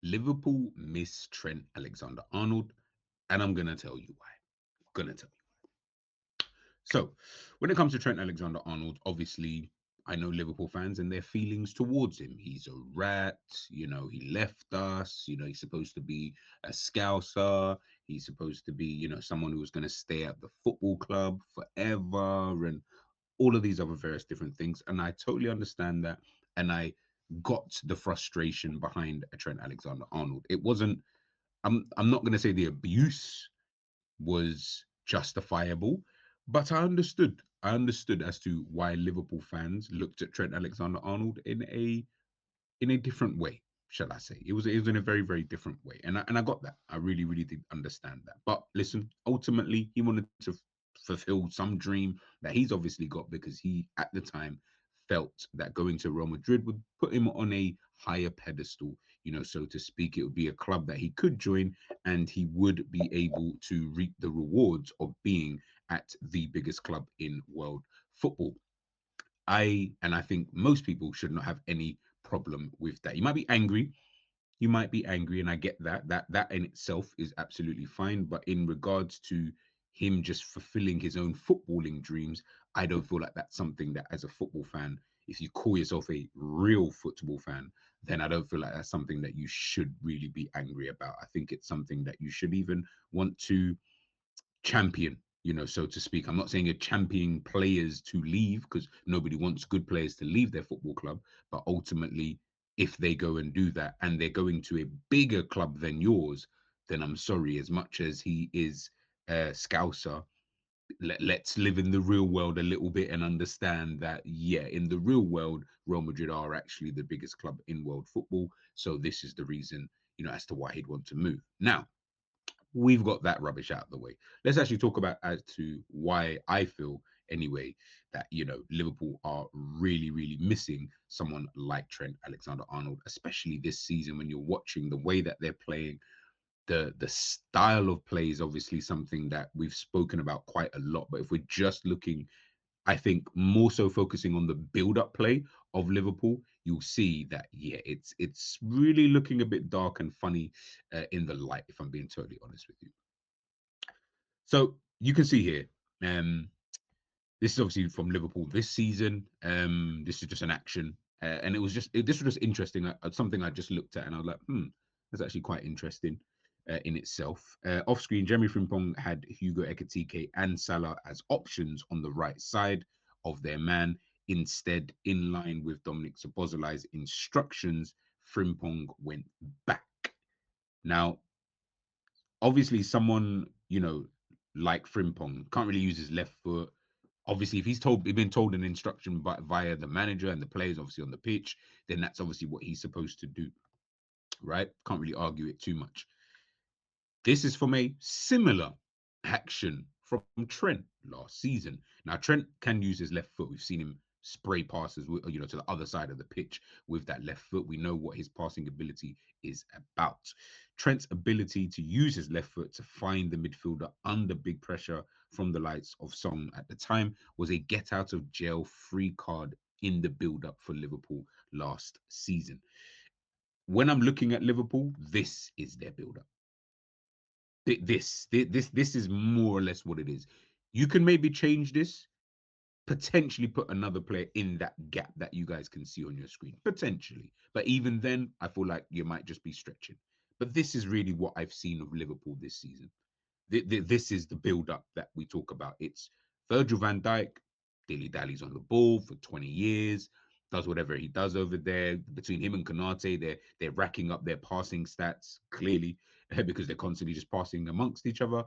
Liverpool miss Trent Alexander-Arnold, and I'm gonna tell you why. Gonna tell you. So, when it comes to Trent Alexander-Arnold, obviously, I know Liverpool fans and their feelings towards him. He's a rat, he left us, he's supposed to be a scouser, he's supposed to be, someone who was going to stay at the football club forever, and all of these other various different things. And I totally understand that. And I got the frustration behind a Trent Alexander-Arnold. It wasn't, I'm not going to say the abuse was justifiable, but I understood. I understood as to why Liverpool fans looked at Trent Alexander-Arnold in a different way, shall I say? It was in a very very different way, and I got that. I really really did understand that. But listen, ultimately, he wanted to fulfill some dream that he's obviously got because he at the time felt that going to Real Madrid would put him on a higher pedestal, so to speak. It would be a club that he could join and he would be able to reap the rewards of being at the biggest club in world football. I think most people should not have any problem with that. You might be angry, and I get that. That in itself is absolutely fine. But in regards to him just fulfilling his own footballing dreams, I don't feel like that's something that, as a football fan, if you call yourself a real football fan, then I don't feel like that's something that you should really be angry about. I think it's something that you should even want to champion, so to speak. I'm not saying you're championing players to leave because nobody wants good players to leave their football club, but ultimately, if they go and do that and they're going to a bigger club than yours, then I'm sorry, as much as he is a Scouser, let's live in the real world a little bit and understand that, yeah, in the real world, Real Madrid are actually the biggest club in world football. So this is the reason, as to why he'd want to move. Now, we've got that rubbish out of the way. Let's actually talk about as to why I feel anyway that Liverpool are really really missing someone like Trent Alexander-Arnold, especially this season when you're watching the way that they're playing. The style of play is obviously something that we've spoken about quite a lot, but if we're just looking, I think, more so focusing on the build-up play of Liverpool, you'll see that, yeah, it's really looking a bit dark and funny in the light, if I'm being totally honest with you. So you can see here, um, this is obviously from Liverpool this season. This is just an action, and this was just interesting. Something I just looked at, and I was like, that's actually quite interesting in itself. Off screen, Jeremy Frimpong had Hugo Ekitike and Salah as options on the right side of their man. Instead, in line with Dominic Szoboszlai's instructions, Frimpong went back. Now, obviously, someone like Frimpong can't really use his left foot. Obviously, if he's been told an instruction via the manager and the players, obviously on the pitch, then that's obviously what he's supposed to do, right? Can't really argue it too much. This is from a similar action from Trent last season. Now, Trent can use his left foot. We've seen him spray passes, to the other side of the pitch with that left foot. We know what his passing ability is about. Trent's ability to use his left foot to find the midfielder under big pressure from the likes of Song at the time was a get out of jail free card in the build up for Liverpool last season. When I'm looking at Liverpool, this is their build up. This is more or less what it is. You can maybe change this, potentially put another player in that gap that you guys can see on your screen, potentially. But even then, I feel like you might just be stretching. But this is really what I've seen of Liverpool this season. This is the build-up that we talk about. It's Virgil van Dijk, dilly-dallies on the ball for 20 years, does whatever he does over there. Between him and Konate, they're racking up their passing stats, clearly, because they're constantly just passing amongst each other.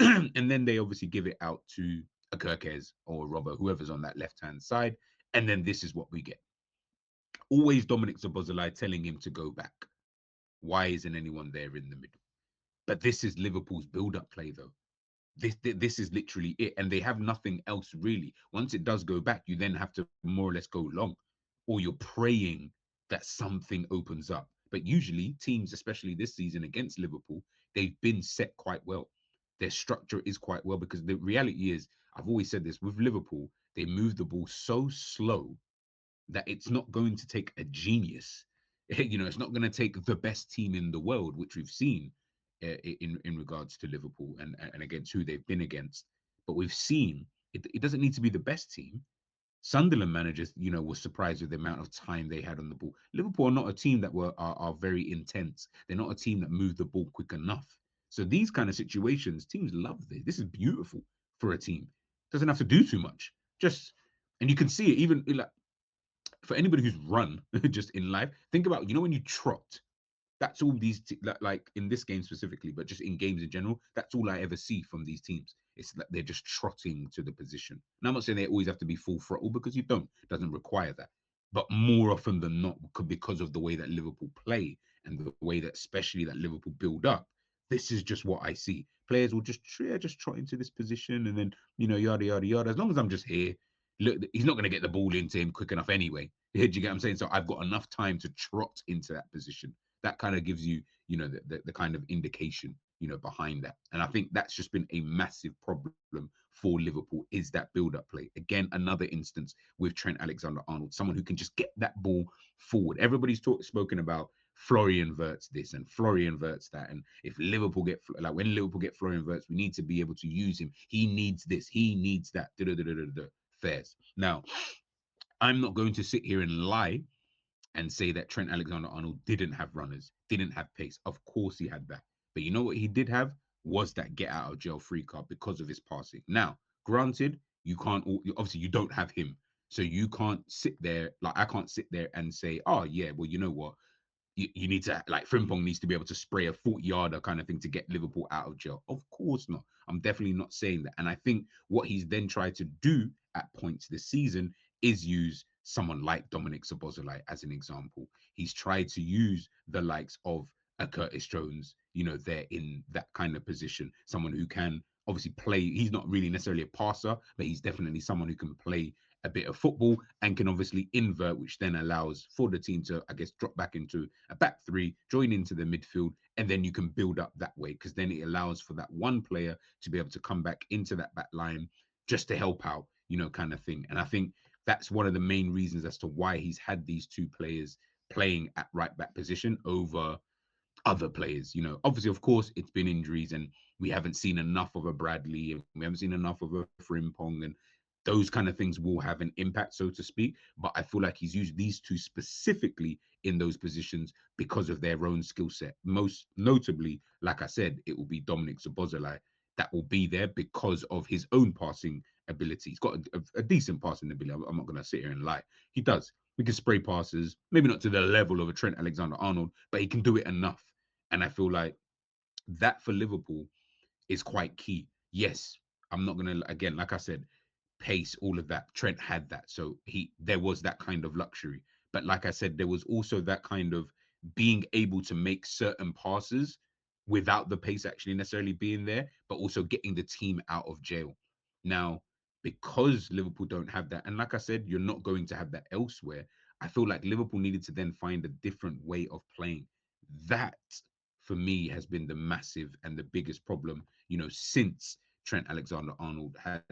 And then they obviously give it out to a Kirkez or a Robert, whoever's on that left-hand side. And then this is what we get. Always Dominic Szoboszlai telling him to go back. Why isn't anyone there in the middle? But this is Liverpool's build-up play, though. This is literally it, and they have nothing else really. Once it does go back, you then have to more or less go long, or you're praying that something opens up. But usually, teams, especially this season against Liverpool, they've been set quite well. Their structure is quite well because the reality is, I've always said this with Liverpool, they move the ball so slow that it's not going to take a genius It's not going to take the best team in the world, which we've seen in regards to Liverpool and against who they've been against. But we've seen it doesn't need to be the best team. Sunderland managers, were surprised with the amount of time they had on the ball. Liverpool are not a team that are very intense. They're not a team that move the ball quick enough. So these kind of situations, teams love this. This is beautiful for a team. Doesn't have to do too much. Just and you can see it even like for anybody who's run just in life. Think about when you trot. That's all like in this game specifically, but just in games in general. That's all I ever see from these teams. It's that they're just trotting to the position. And I'm not saying they always have to be full throttle because you don't. It doesn't require that. But more often than not, because of the way that Liverpool play and the way that especially that Liverpool build up, this is just what I see. Players will just trot into this position and then yada yada yada. As long as I'm just here, look, he's not going to get the ball into him quick enough anyway. Do you get what I'm saying? So I've got enough time to trot into that position. That kind of gives you, the kind of indication, behind that. And I think that's just been a massive problem for Liverpool is that build-up play. Again, another instance with Trent Alexander-Arnold, someone who can just get that ball forward. Everybody's spoken about Florian Wirtz this and Florian Wirtz that. And if Liverpool get, like when Liverpool get Florian Wirtz, we need to be able to use him. He needs this. He needs that. Fairs. Now, I'm not going to sit here and lie and say that Trent Alexander-Arnold didn't have runners, didn't have pace. Of course he had that. But you know what he did have was that get out of jail free card because of his passing. Now, granted, you can't obviously you don't have him. So you can't sit there, like I can't sit there and say, oh yeah, well, you know what? You need to like Frimpong needs to be able to spray a 40-yarder kind of thing to get Liverpool out of jail. Of course not. I'm definitely not saying that. And I think what he's then tried to do at points this season is use someone like Dominic Szoboszlai as an example. He's tried to use the likes of a Curtis Jones, they're in that kind of position. Someone who can obviously play. He's not really necessarily a passer, but he's definitely someone who can play a bit of football and can obviously invert, which then allows for the team to, I guess, drop back into a back three, join into the midfield, and then you can build up that way because then it allows for that one player to be able to come back into that back line just to help out, kind of thing. And I think that's one of the main reasons as to why he's had these two players playing at right back position over other players. Obviously, of course, it's been injuries and we haven't seen enough of a Bradley and we haven't seen enough of a Frimpong, and those kind of things will have an impact, so to speak. But I feel like he's used these two specifically in those positions because of their own skill set. Most notably, like I said, it will be Dominic Szoboszlai that will be there because of his own passing ability. He's got a decent passing ability. I'm not going to sit here and lie. He does. We can spray passes, maybe not to the level of a Trent Alexander-Arnold, but he can do it enough. And I feel like that for Liverpool is quite key. Yes, I'm not going to, again, like I said, pace, all of that. Trent had that. So there was that kind of luxury. But like I said, there was also that kind of being able to make certain passes without the pace actually necessarily being there, but also getting the team out of jail. Now, because Liverpool don't have that, and like I said, you're not going to have that elsewhere. I feel like Liverpool needed to then find a different way of playing. That for me has been the massive and the biggest problem, since Trent Alexander-Arnold had,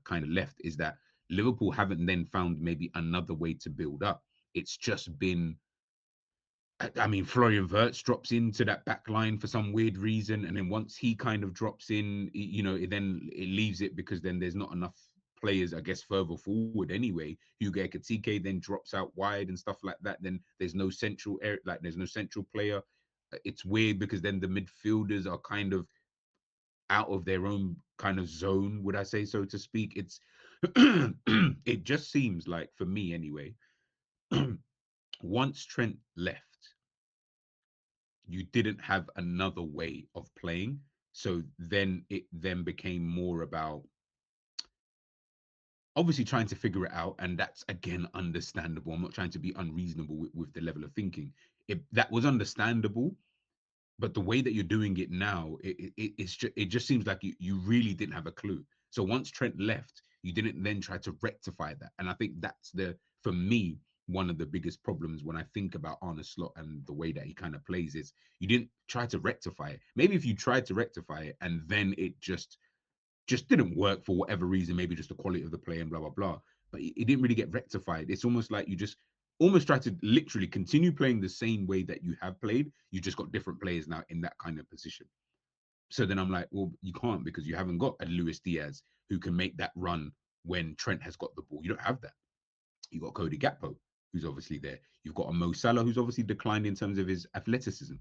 kind of left, is that Liverpool haven't then found maybe another way to build up. It's just been, I mean, Florian Wirtz drops into that back line for some weird reason, and then once he kind of drops in, it leaves it because then there's not enough players, I guess, further forward anyway. Hugo Ekitike then drops out wide and stuff like that. Then there's no central air, like there's no central player. It's weird because then the midfielders are kind of out of their own kind of zone, would I say, so to speak. It's it just seems like, for me anyway, once Trent left, you didn't have another way of playing. So then it then became more about obviously trying to figure it out. And that's again understandable. I'm not trying to be unreasonable with the level of thinking. That was understandable, but the way that you're doing it now, it just seems like you really didn't have a clue. So once Trent left, you didn't then try to rectify that. And I think that's for me, one of the biggest problems when I think about Arne Slot and the way that he kind of plays is you didn't try to rectify it. Maybe if you tried to rectify it and then it just didn't work for whatever reason, maybe just the quality of the play and blah, blah, blah. But it didn't really get rectified. It's almost like you just almost try to literally continue playing the same way that you have played. You just got different players now in that kind of position. So then I'm like, well, you can't because you haven't got a Luis Diaz who can make that run when Trent has got the ball. You don't have that. You got Cody Gakpo, who's obviously there. You've got a Mo Salah, who's obviously declined in terms of his athleticism.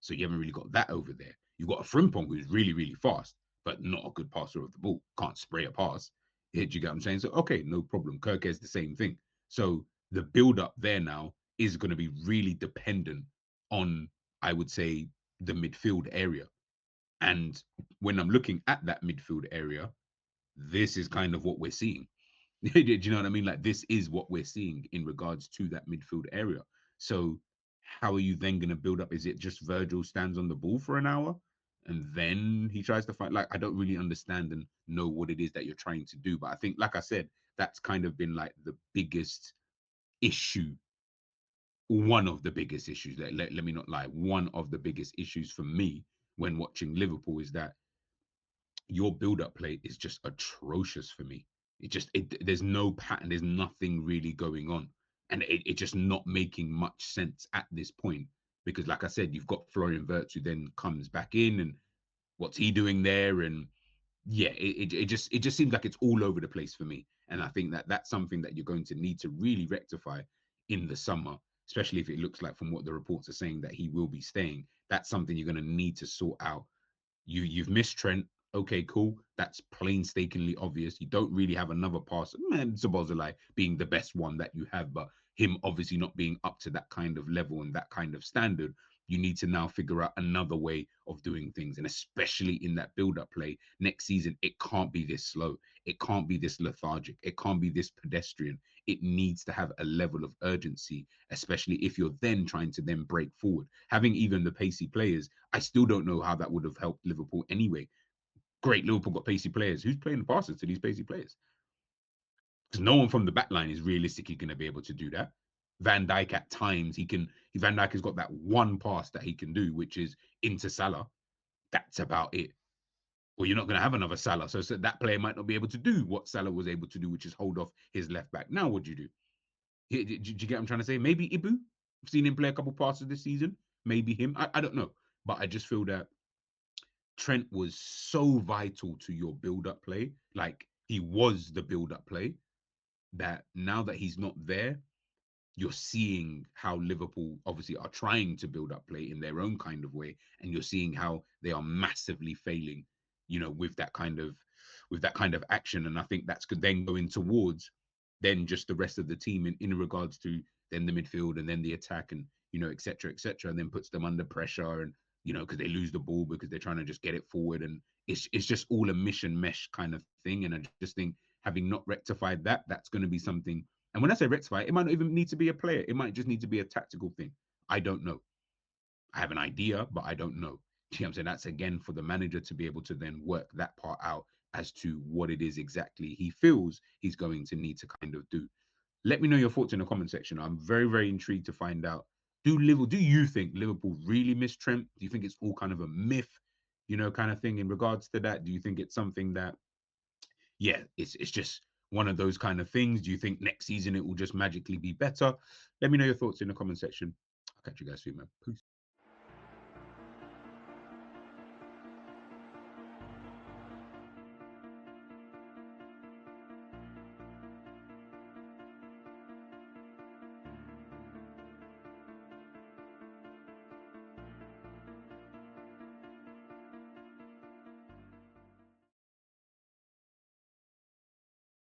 So you haven't really got that over there. You've got a Frimpong who's really, really fast, but not a good passer of the ball. Can't spray a pass. Do you get what I'm saying? So, okay, no problem. Kirk is the same thing. So the build up there now is going to be really dependent on, I would say, the midfield area. And when I'm looking at that midfield area, this is kind of what we're seeing. Do you know what I mean? Like this is what we're seeing in regards to that midfield area. So how are you then going to build up? Is it just Virgil stands on the ball for an hour and then he tries to fight? Like I don't really understand and know what it is that you're trying to do. But I think, like I said, that's kind of been like the biggest issue. One of the biggest issues. Let me not lie. One of the biggest issues for me when watching Liverpool is that your build-up play is just atrocious for me. There's no pattern, there's nothing really going on. And it just not making much sense at this point. Because like I said, you've got Florian Wirtz who then comes back in and what's he doing there? And yeah, it just seems like it's all over the place for me. And I think that that's something that you're going to need to really rectify in the summer, especially if it looks like from what the reports are saying that he will be staying. That's something you're going to need to sort out. You've missed Trent. Okay, cool. That's painstakingly obvious. You don't really have another passer. Man, Szoboszlai being the best one that you have, but him obviously not being up to that kind of level and that kind of standard. You need to now figure out another way of doing things, and especially in that build-up play next season, it can't be this slow. It can't be this lethargic. It can't be this pedestrian. It needs to have a level of urgency, especially if you're then trying to then break forward. Having even the pacey players, I still don't know how that would have helped Liverpool anyway. Great, Liverpool got pacey players. Who's playing the passes to these pacey players? Because no one from the back line is realistically going to be able to do that. Van Dijk at times he can. Van Dijk has got that one pass that he can do, which is into Salah. That's about it. Well, you're not going to have another Salah, so that player might not be able to do what Salah was able to do, which is hold off his left back. Now, what do you do? Do you get what I'm trying to say? Maybe Ibu. I've seen him play a couple passes this season. Maybe him. I don't know, but I just feel that Trent was so vital to your build-up play. Like he was the build-up play. That now that he's not there, you're seeing how Liverpool obviously are trying to build up play in their own kind of way, and you're seeing how they are massively failing, with that kind of action. And I think that's then going towards then just the rest of the team in regards to then the midfield and then the attack and et cetera, and then puts them under pressure and because they lose the ball because they're trying to just get it forward and it's just all a mission mesh kind of thing. And I just think having not rectified that, that's going to be something. And when I say rectify, it might not even need to be a player. It might just need to be a tactical thing. I don't know. I have an idea, but I don't know. You know what I'm saying? That's again for the manager to be able to then work that part out as to what it is exactly he feels he's going to need to kind of do. Let me know your thoughts in the comment section. I'm very, very intrigued to find out. Do you think Liverpool really missed Trent? Do you think it's all kind of a myth, kind of thing in regards to that? Do you think it's something that yeah, it's just one of those kind of things. Do you think next season it will just magically be better? Let me know your thoughts in the comment section. I'll catch you guys soon, man. Peace.